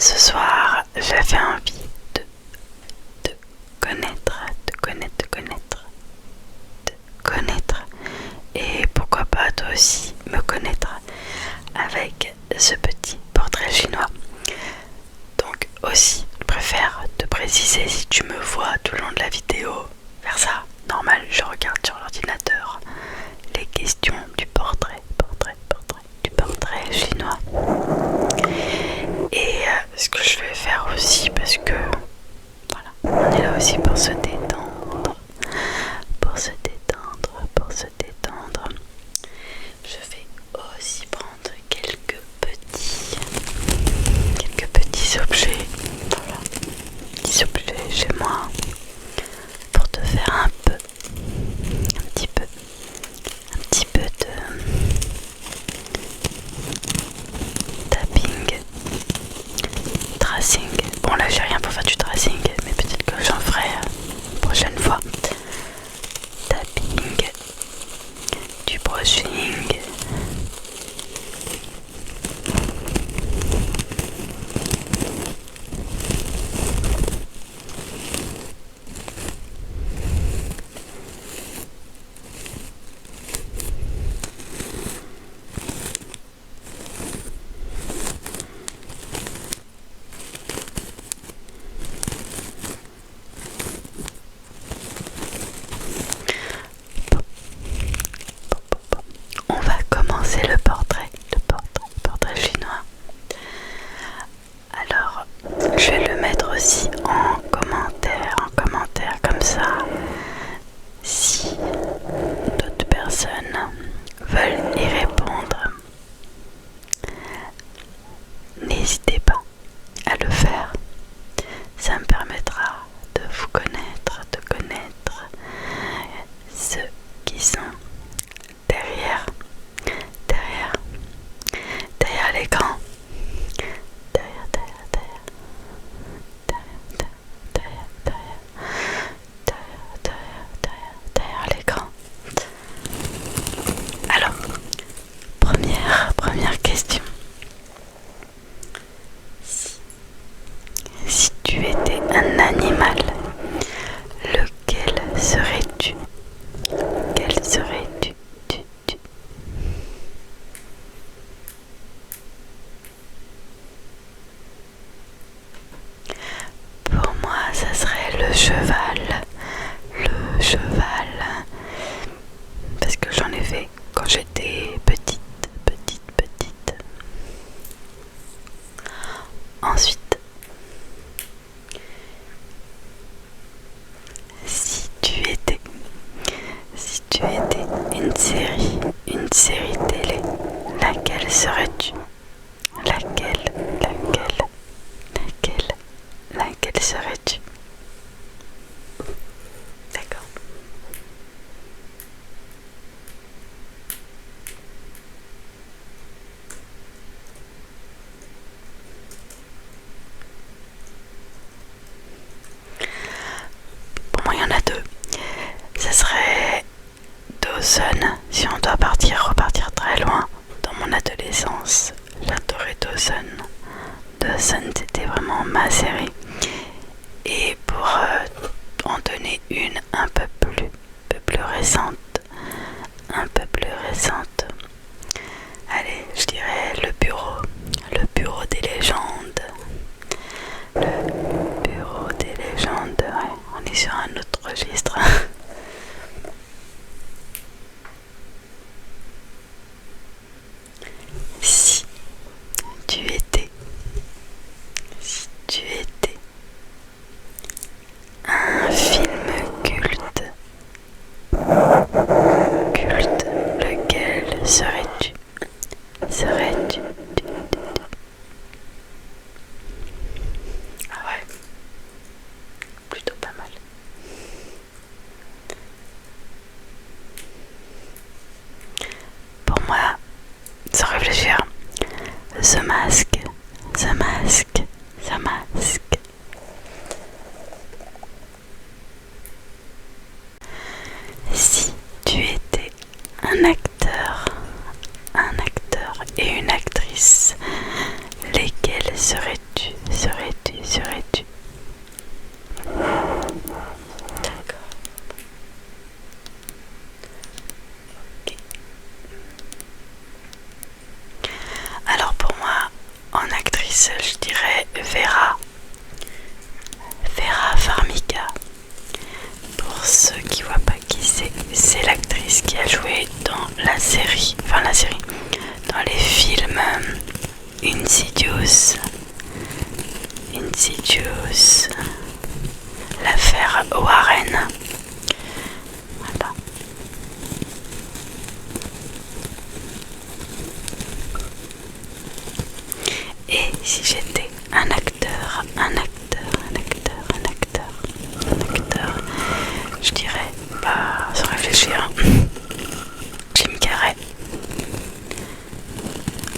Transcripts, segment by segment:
Ce soir, j'avais envie de connaître, de connaître, de connaître, de connaître. Et pourquoi pas toi aussi me connaître avec ce petit portrait chinois. Donc aussi, je préfère te préciser si tu me vois tout le long de la vidéo faire ça. Normal, je regarde sur l'ordinateur les questions du portrait chinois. Et ce que je vais faire aussi, parce que voilà, on est là aussi pour se détendre, je vais aussi prendre quelques petits objets, voilà, petits objets chez moi pour te faire un petit peu de tapping, tracing. Bon là j'ai rien pour faire du tracing, mais peut-être que j'en ferai une prochaine fois. Tapping, du brushing. On va commencer le portrait chinois. Alors, je vais le mettre aussi en commentaire comme ça. Si d'autres personnes veulent y répondre, n'hésitez pas à le faire. Ça me permettra de vous connaître, de connaître ceux qui sont derrière l'écran, derrière l'écran. Alors, première question. Si tu étais un animal, lequel serais-tu? Quel serais-tu? Pour moi, ça serait le cheval. Le cheval. Parce que j'en ai fait quand j'étais petite. Ensuite, si tu étais une série télé, laquelle serais-tu? Laquelle serais-tu? D'accord. Pour moi, il y en a deux. Ça serait Dawson, si on doit repartir très loin. Dans mon adolescence, j'adorais Dawson. Dawson, c'était vraiment ma série. Et pour en donner une un peu plus récente, allez, je dirais le bureau des légendes. Le bureau des légendes, ouais, on est sur un autre registre. Si tu étais un film culte, lequel serais-tu? Ah ouais, plutôt pas mal. Pour moi, sans réfléchir, The Mask. Si tu étais un acteur et une actrice, lesquels serais-tu? actrice, je dirais Vera Farmiga. Pour ceux qui voient pas qui c'est l'actrice qui a joué dans la série, dans les films Insidious, l'affaire Warren. Voilà. Et si j'étais un acteur, je dirais, sans réfléchir, Jim Carrey.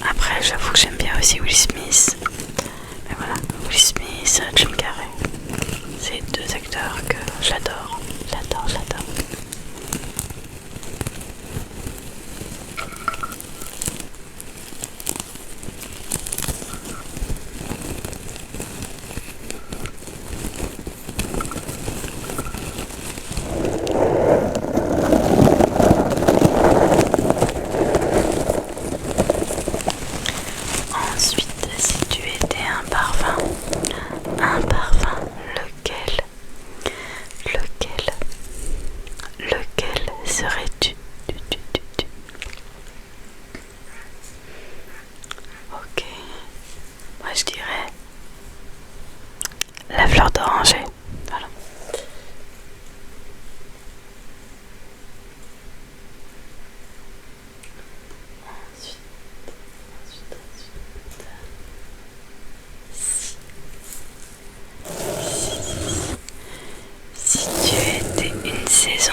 Après, j'avoue que j'aime bien aussi Will Smith. Mais voilà, Will Smith, Jim Carrey. C'est deux acteurs que j'adore. Ensuite, si tu étais un parfum, lequel serais-tu? Ok, moi je dirais la fleur d'oranger. Voilà. Si tu étais une saison,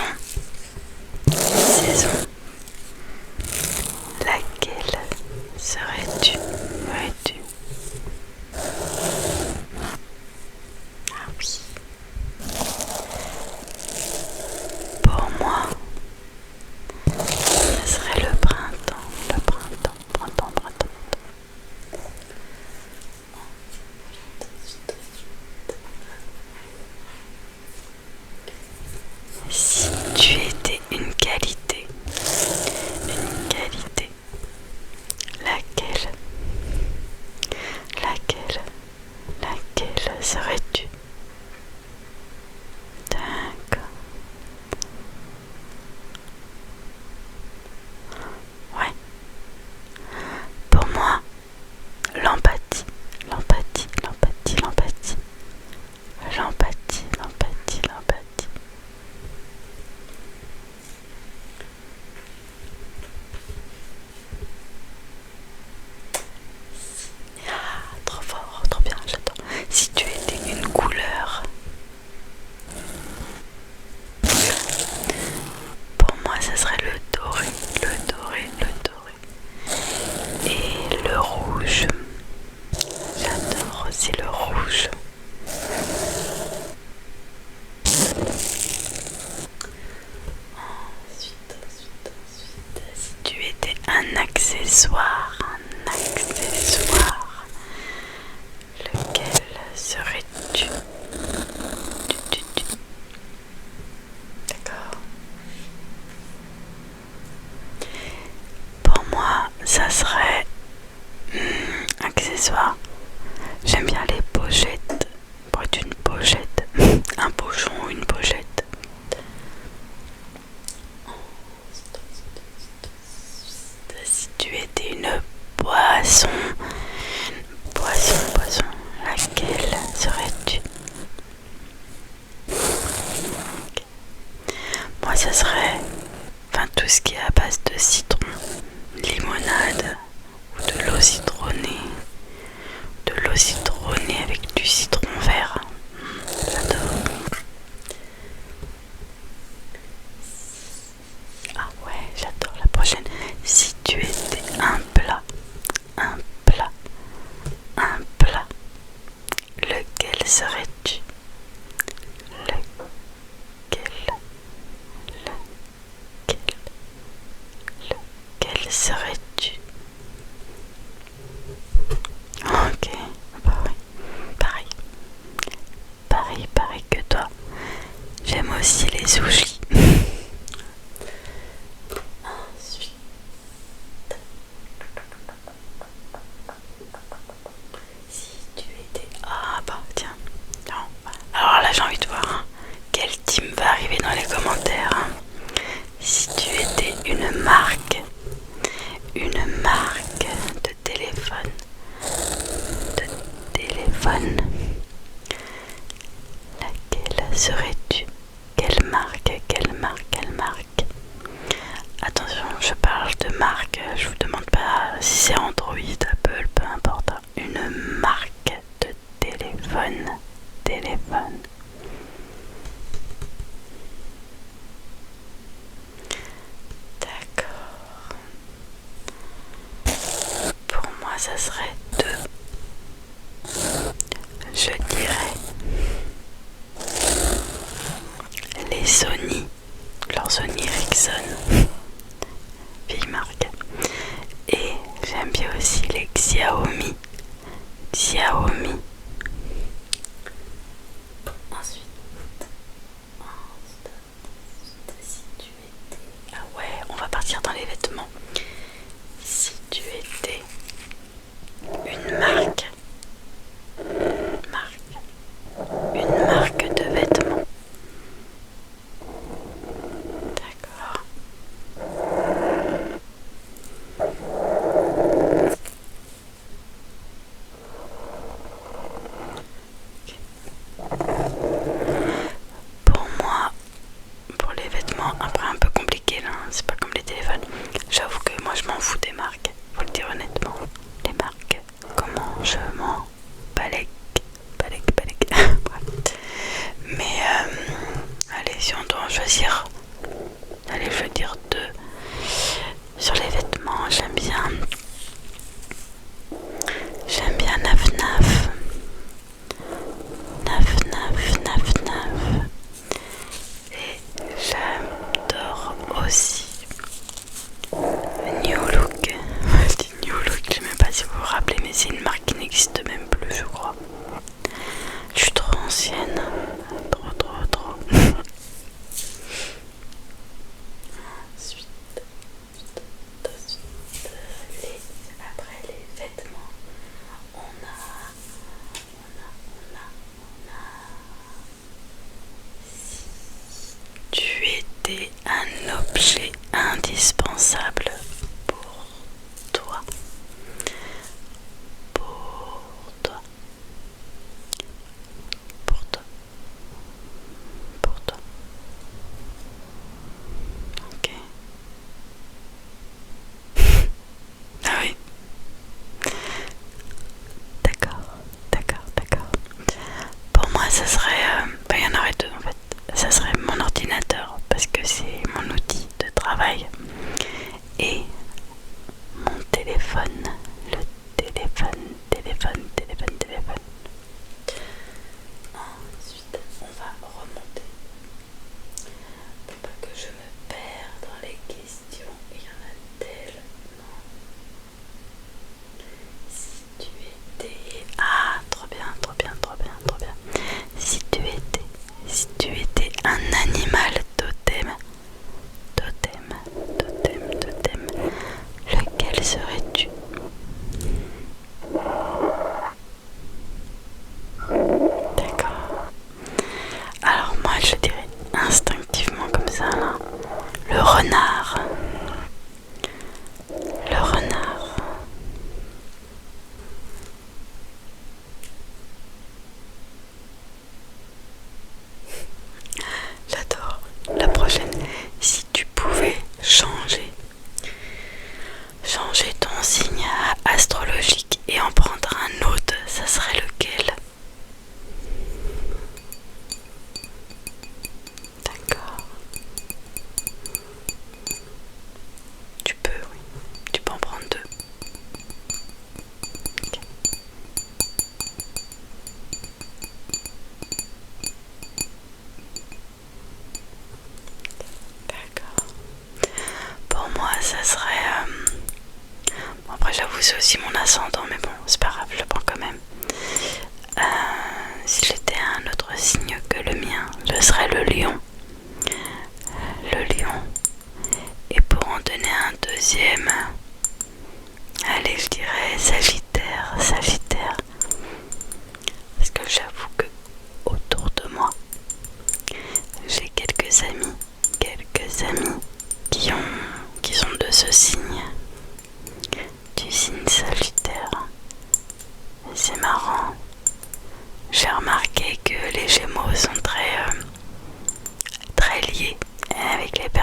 laquelle serais-tu? Ah oui. Pour moi, ce serait le printemps. Si tu étais une qualité, laquelle serais-tu? D'accord. Ouais. Pour moi, l'empathie. Trop fort, trop bien, j'adore. Si tu étais une couleur, pour moi, ça serait le doré. Et le rouge. J'adore aussi le rouge. Ensuite, si tu étais un accessoire, lequel serais-tu? D'accord. Pour moi, ça serait accessoire. J'aime bien les pochettes. Pour être une pochette, un pochon ou une pochette. Si tu étais une boisson, laquelle serais-tu? Okay. Moi, ça serait tout ce qui est à base de citron, limonade ou de l'eau citronnée. Avec du citron vert. J'adore. Ah ouais, j'adore la prochaine. Si tu étais un plat, lequel serais-tu? Lequel serais-tu? Ok, bah ouais, pareil. téléphone, laquelle serais-tu? Quelle marque? Quelle marque? Quelle marque? Attention, je parle de marque, je vous demande pas si c'est Android, Apple, peu importe. Une marque de téléphone. Téléphone. D'accord. Pour moi, ça serait deux. Je dirais les Sony, leur Sony Ericsson, vieille marque. Et j'aime bien aussi les Xiaomi. Xiaomi. Ensuite, si tu étais... Ah ouais, on va partir dans les vêtements. Si tu étais une marque, une marque de vêtements. D'accord.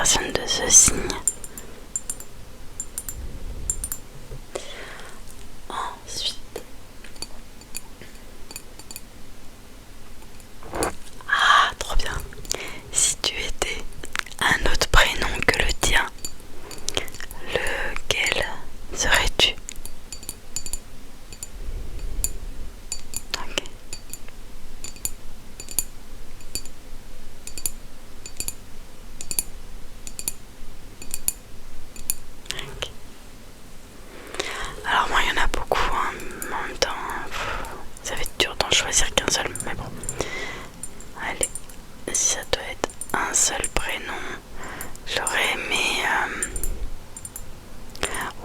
personne de ce signe. Ensuite, ah, trop bien. Si tu étais un autre prénom que le tien, lequel serais-tu? Ok. Ok. Alors moi il y en a beaucoup, hein. En même temps, ça va être dur d'en choisir qu'un seul, mais bon. Allez, si ça doit être un seul prénom, j'aurais aimé...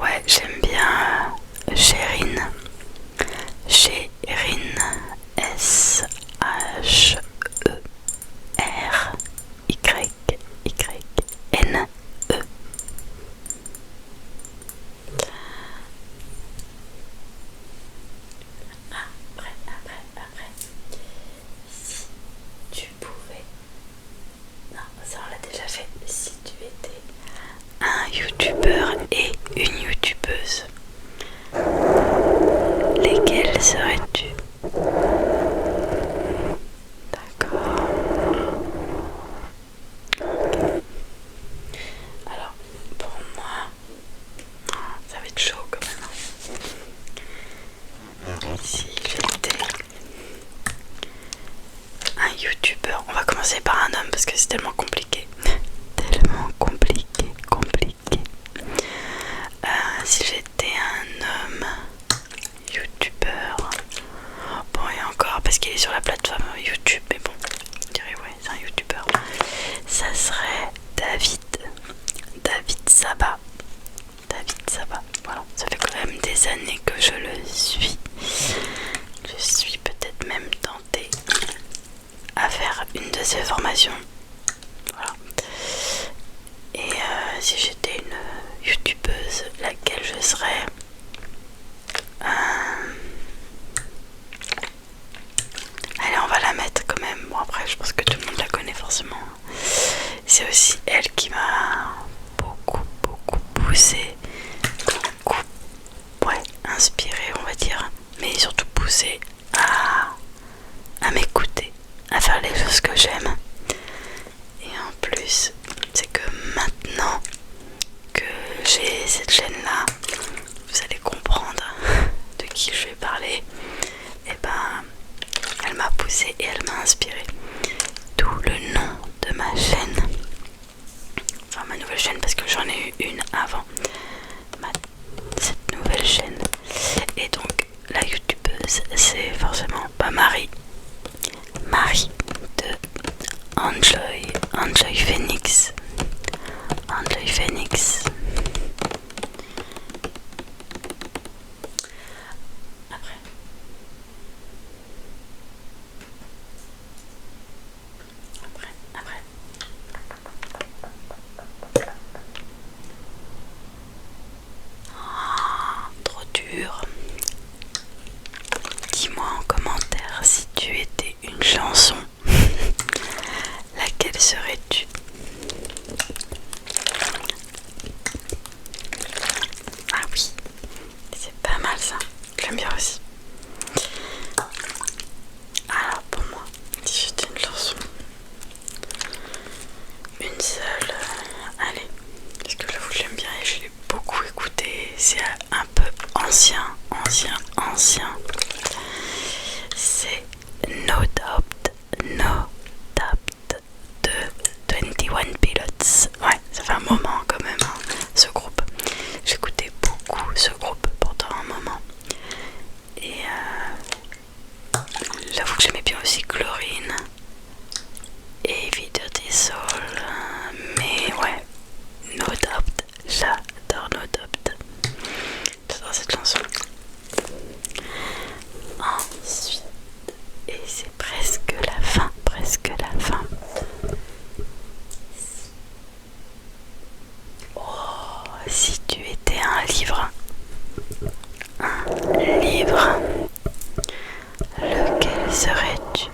ouais, j'aime bien Chérine. Chérine. Chérine. Après, si tu pouvais... Non, ça on l'a déjà fait. Si tu étais un youtubeur et une youtubeuse, lesquels serais-tu? D'accord. Ok. Alors, pour moi, ça va être chaud quand même. Si j'étais un youtubeur, on va commencer par un homme parce que c'est tellement compliqué. Tellement compliqué. Si j'étais un homme youtubeur, bon et encore parce qu'il est sur la plateforme YouTube, mais bon, je dirais ouais, c'est un youtubeur. Ça serait David Sabat. Voilà, ça fait quand même des années que je le suis. Je suis peut-être même tentée à faire une de ses formations. Voilà. Et si j'étais une youtubeuse, laquelle je serais? Allez, on va la mettre quand même. Bon, après, je pense que tout le monde la connaît forcément. C'est aussi elle qui m'a beaucoup poussé, beaucoup, ouais, inspiré, on va dire, mais surtout poussé à m'écouter, à faire les choses que j'aime. Et en plus, c'est que maintenant que j'ai cette chaîne là, vous allez comprendre de qui je vais parler. Et ben, elle m'a poussé et elle m'a inspiré. D'où le nom de ma chaîne, enfin ma nouvelle chaîne, parce que j'en ai eu une avant cette nouvelle chaîne. Et donc la youtubeuse, c'est forcément pas Marie de Enjoy Phoenix. Après. Oh, trop dur. Dis-moi en commentaire si tu étais une chanson. Laquelle serais-tu? Ah oui, c'est pas mal ça. J'aime bien aussi. Alors pour moi, si j'étais une chanson, une seule, allez, parce que j'avoue que j'aime bien et je l'ai beaucoup écouté. C'est un peu ancien. C'est No Doubt de 21 Pilots. Ouais, ça fait un moment quand même, hein, ce groupe. J'écoutais beaucoup ce groupe pendant un moment. Et j'avoue que j'aimais bien aussi Chlorine et Video des Soul. Mais ouais, No Doubt, j'adore No Doubt. J'adore cette chanson. Ensuite, et c'est presque la fin. Oh, si tu étais un livre, lequel serais-tu?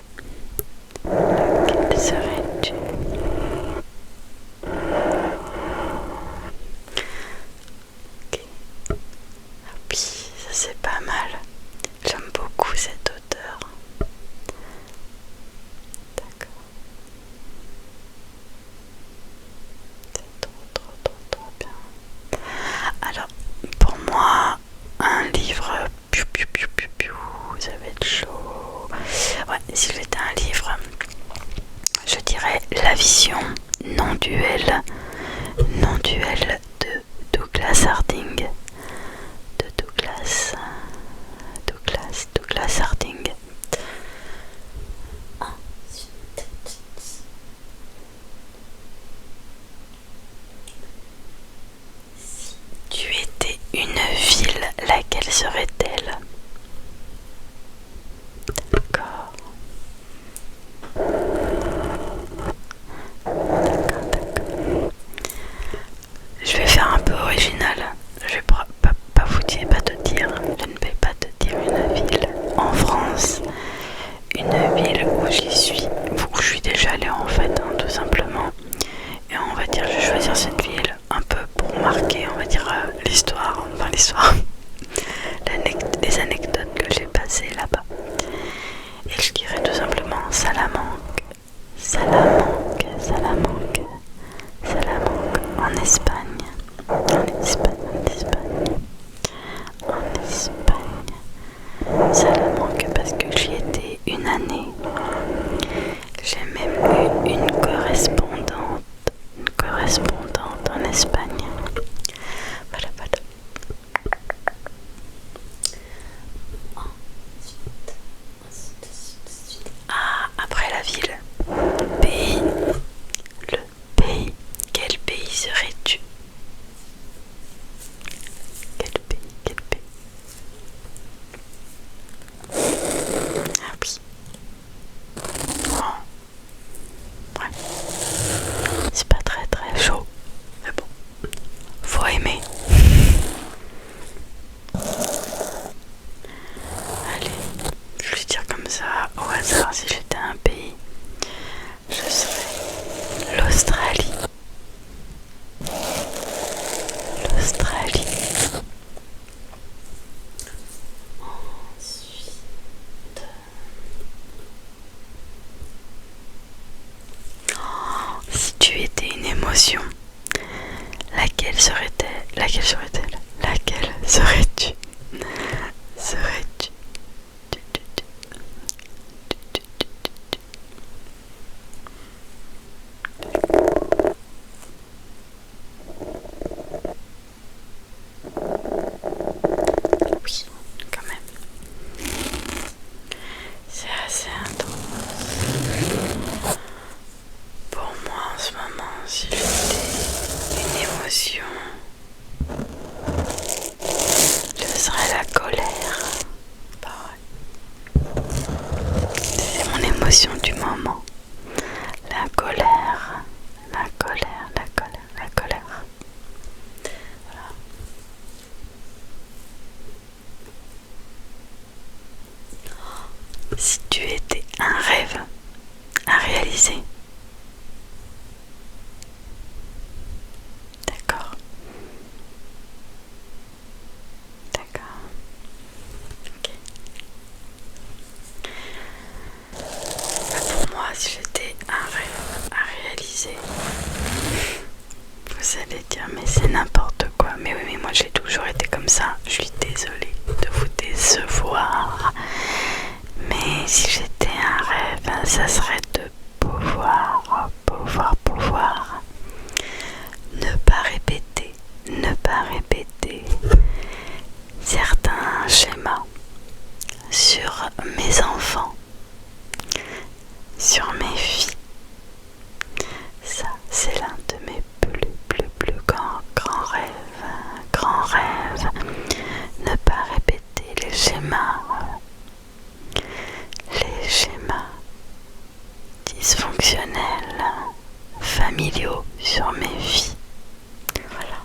cette odeur. D'accord. C'est trop bien. Alors, pour moi, un livre, ça va être chaud. Ouais, si j'étais un livre, je dirais La Vision, non-duel de Douglas Harding. De Douglas Harding. Si tu étais une ville, laquelle serait-elle? D'accord. Je vais faire un peu original. Je vais pas te dire, je ne vais pas te dire une ville en France, une ville où j'y suis, où je suis déjà allée en fait, hein, tout simplement. Et on va dire, je vais choisir cette ville un peu pour marquer, on va dire, l'histoire, les anecdotes que j'ai passées là-bas. Et je dirais tout simplement Salamanque, en Espagne, Salamanque parce que j'y étais une année. J'ai même eu une correspondante en Espagne. Voilà. Ah, après la ville, pays, le pays. Quel pays serais-tu? Quel pays? Ah oui. Oh. Ouais. C'est pas très chaud, mais bon, faut aimer. Allez, je vais dire comme ça au hasard, si j'étais un pays, je serais l'Australie. Ensuite, si tu étais une émotion, laquelle serait-elle? Laquelle serais-tu? Oui, quand même. C'est assez intense. Pour moi en ce moment, si j'étais une émotion, je serais la colère. C'est mon émotion du moment. La colère. Voilà. Si tu étais un rêve à réaliser. D'accord. Ok. Pour moi, si j'étais un rêve à réaliser, vous allez dire mais c'est n'importe quoi. Mais oui, mais moi j'ai toujours été comme ça. Je suis désolée de vous décevoir. Mais si j'étais un rêve, ça serait de pouvoir ne pas répéter certains schémas sur mes enfants, sur mes filles. Ça, c'est l'un de mes plus grands rêves. Ne pas répéter les schémas dysfonctionnels, familiaux sur mes filles. Voilà.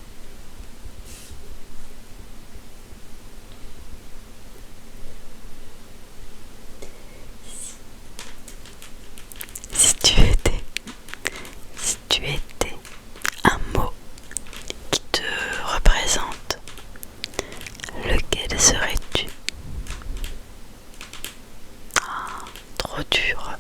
trop dur